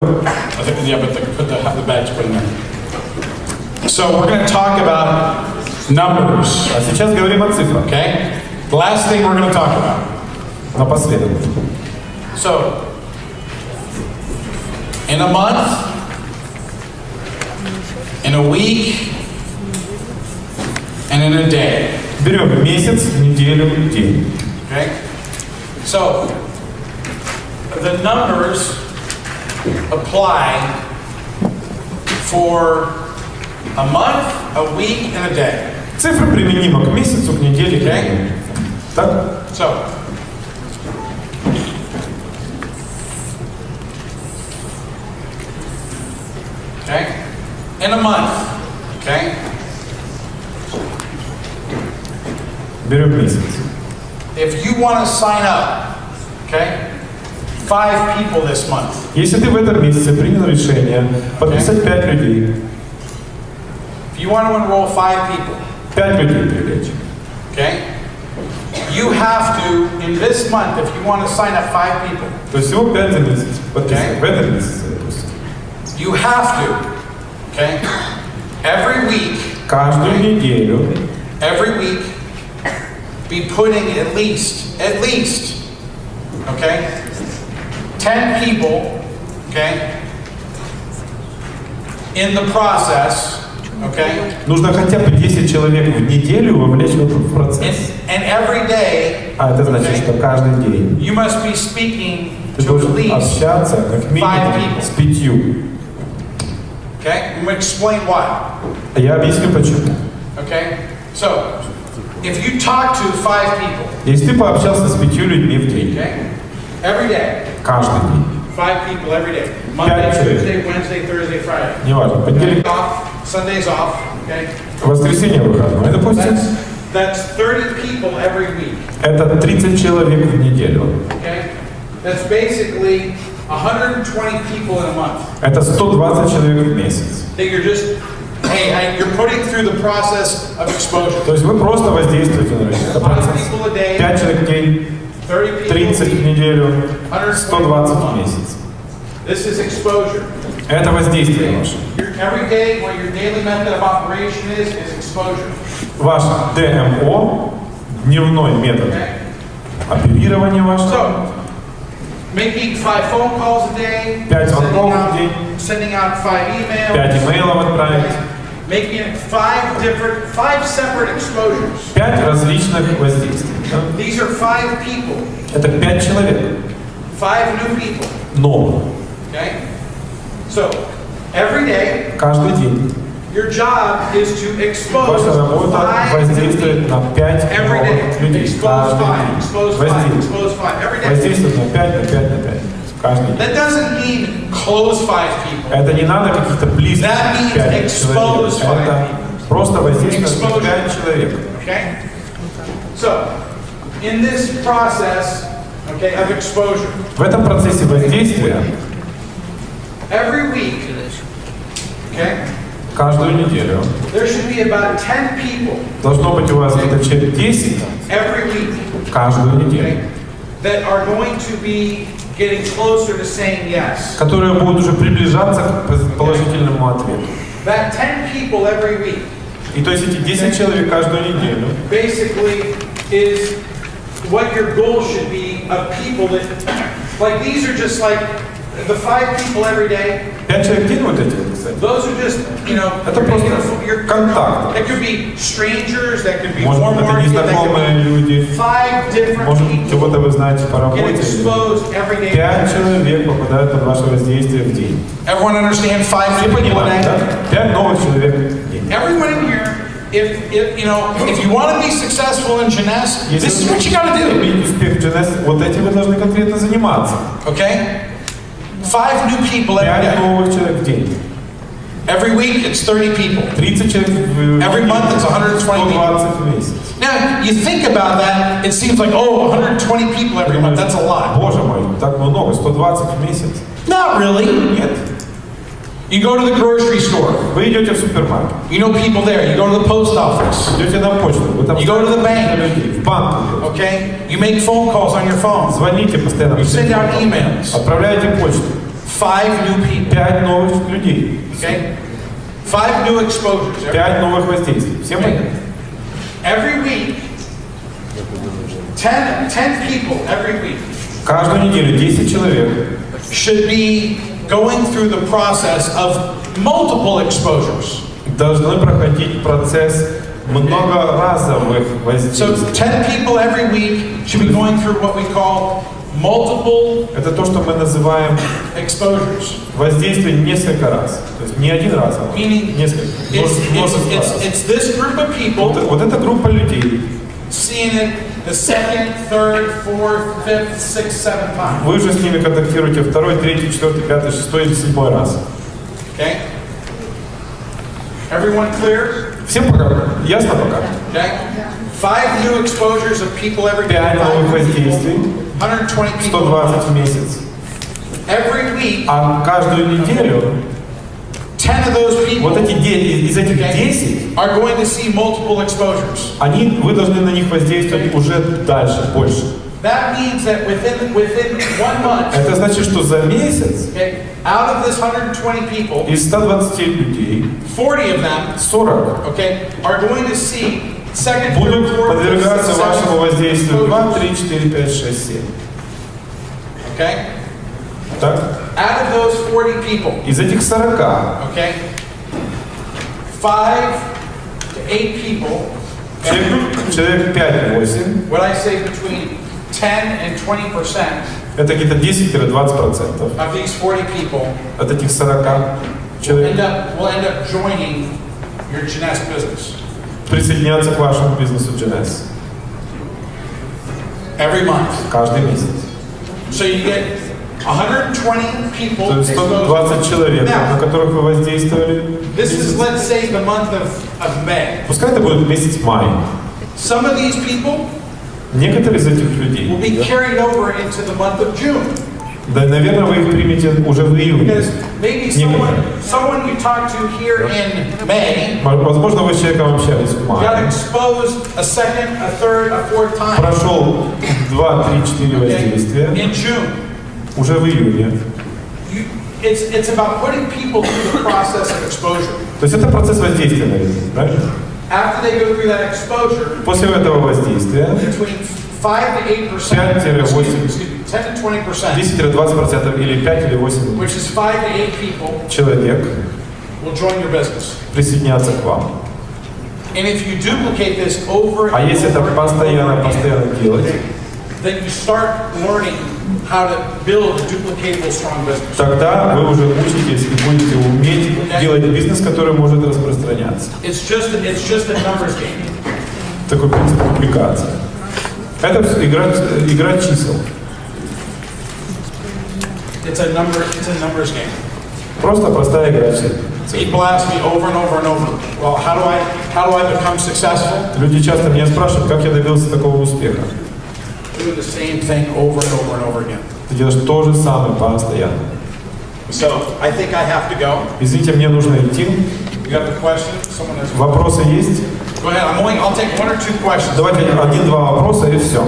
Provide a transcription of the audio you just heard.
Yeah, but put the badge in there. So we're going to talk about numbers. А сейчас говорим о цифрах. Okay? The last thing we're going to talk about. Напоследок. So, in a month, in a week, and in a day. Берем месяц, неделю, день. Okay? So, the numbers apply for a month, a week, and a day. Цифры применимы к месяцу, к неделе, к дню. Так? So, okay? In a month, okay? Берем месяц. If you want to sign up, okay? 5 people this month. Если ты в этом месяце принял решение подписать 5 людей. If you want to enroll 5 people. 5 людей привлечь. Okay? You have to, in this month, if you want to sign up 5 people. То есть всего 5 за месяц. Подписать. В этом месяце, допустим. You have to, okay? Every week. Каждую неделю. Every week. Be putting at least, okay? 10 people, okay? In the process, okay? Нужно хотя бы 10 человек в неделю вовлечь в этот процесс. And every day, А это значит, что каждый день you must be speaking ты to at должен least общаться как минимум с 5. Okay? I'm going to explain why. Я объясню почему. Okay? So, if you talk to 5 people, если ты пообщался с 5 людьми в день, okay? Every day, каждый день, 5 people every day. Monday, Tuesday, Wednesday, Thursday, Friday. неважно, понедельник, Off, Sunday's off, okay? воскресенье выходной, допустим, That's 30 people every week. это 30 человек в неделю. Okay? That's basically 120 people in a month. Это 120 человек в месяц. That you're just, hey, you're putting through the process of exposure. То есть вы просто воздействуете на это процесс. 5 человек в день, 30 в неделю, 120 в месяц. This is exposure. Это воздействие ваше. Every day, what your daily method of operation is exposure. Ваш ДМО, дневной метод оперирования вашего. So, making 5 phone calls a day, 5 звонков в день, sending out 5 emails, 5 имейлов отправить, making 5 separate exposures. 5 различных воздействий. These are 5 people. Это 5 человек. 5 new people. Новых. Okay? So, every day, каждый день. Your job is to expose Ваша работа воздействует на 5 новых людей. Expose 5, expose 5, expose 5, every day. Воздействует на 5, на 5, на 5. Каждый день. That doesn't mean close 5 people. Это не надо каких-то близких 5 человек. Это просто воздействует на 5 человек. Okay? So, in this process, okay, of exposure. В этом процессе воздействия every week, okay? Каждую неделю there should be about 10 people должно быть у вас где-то человек 10 every week, каждую неделю, that are going to be getting closer to saying yes. которые будут уже приближаться к положительному ответу. That 10 people every week, и то есть эти 10 человек каждую неделю basically is what your goal should be of people that, like these are just like the 5 people every day. 5 человек в день вот эти вот, кстати. Those are just, you know, это просто контакт. That could be strangers, that could be может быть, это незнакомые люди. 5 different может, people кого-то вы знаете по работе. 5 человек попадают под ваше воздействие в день. Everyone understand 5 people a day? 5 новых человек в день. Everyone in here, if you want to be successful in Jeunesse, this is what you got to do. Иметь успех в Jeunesse, вот этим вы должны конкретно заниматься. Okay? 5 new people every day. 5 новых человек в день. Every week it's 30 people. 30 человек every month it's 120 people. в месяц. Now, you think about that, it seems like, oh, 120 people every month, that's a lot. Боже мой, так много, 120 в месяц. Not really. Нет. You go to the grocery store. Вы идете в супермаркет. You know people there. You go to the post office. Идете на почту. You go to the bank. В банк. Okay? You make phone calls on your phone. Звоните постоянно. You send out emails. Отправляете почту. 5 new people. 5 новых людей. Okay? 5 new exposures. 5 новых воздействий. Всем понятно? Every week, 10 people every week. Каждую неделю 10 человек should be going through the process of multiple exposures. Должны проходить процесс многоразовых воздействий. So 10 people every week should be going through what we call multiple Это то, что мы называем exposures. воздействие несколько раз. То есть не один раз, а Meaning несколько. it's this group of people Вот эта группа людей. seeing it the second, third, fourth, fifth, sixth, seventh time. Вы же с ними контактируете второй, третий, четвертый, пятый, шестой или седьмой раз. Okay? Everyone clear? Всем пока. Ясно пока? Okay? 5 new exposures of people every day. 5 новых воздействий. 120 people. 120 в месяц. Every week. А каждую неделю 10 of those people. Вот эти из этих 10 are going to see multiple exposures. вы должны на них воздействовать уже дальше, больше. That means that within 1 month. Это значит, что за месяц out of this 120 people, из 120 людей 40 of them, 40 are going to see second, будут third, fourth, подвергаться fifth, вашему воздействию 2, 3, exposures. 4, 5, 6, 7. Okay? Так? Out of those 40 people, Из этих 40 5 to 8 people, человек 5-8, what I say between 10 and 20% это где-то 10-20% of these 40 people от этих 40 will человек end up joining your Jeunesse business присоединяться к вашему бизнесу Jeunesse every month. каждый месяц. So you get 120 people. То есть 120 человек, на которых вы воздействовали. This is, let's say, the month of May. Пускай это будет месяц май. Some of these people Некоторые из этих людей, will be carried over into the month of June. да, наверное, вы их примете уже в июне. Because maybe someone you talked to here in May Возможно, вы с человеком общались в got мае. exposed a second, a third, a fourth time. Прошел 2, 3, 4 воздействия. In June. Уже в июне. It's about putting people through the process of exposure. То есть это процесс воздействия, наверное, правильно? After they go through that exposure, После этого воздействия between 5 to 8%, 10 to 20%, 10-20% или 5 или 8 which is 5 to 8 people, человек will join your business. присоединятся к вам. And if you duplicate this over А and если это over постоянно делать, then you start learning how to build a duplicatable, strong business. тогда вы уже учитесь и будете уметь делать бизнес, который может распространяться. It's just a numbers game. Такой принцип дубликации. Это игра чисел. It's a numbers game. Просто простая игра чисел. People ask me over and over and over, well, how do I become successful? Люди часто меня спрашивают, как я добился такого успеха. Doing the same thing over and over and over again. Ты делаешь то же самое постоянно. So, I think I have to go. Извините, мне нужно идти. You got the question? Someone has. Вопросы есть? Go ahead. I'll take 1 or 2 questions. Давайте 1-2 вопроса и все.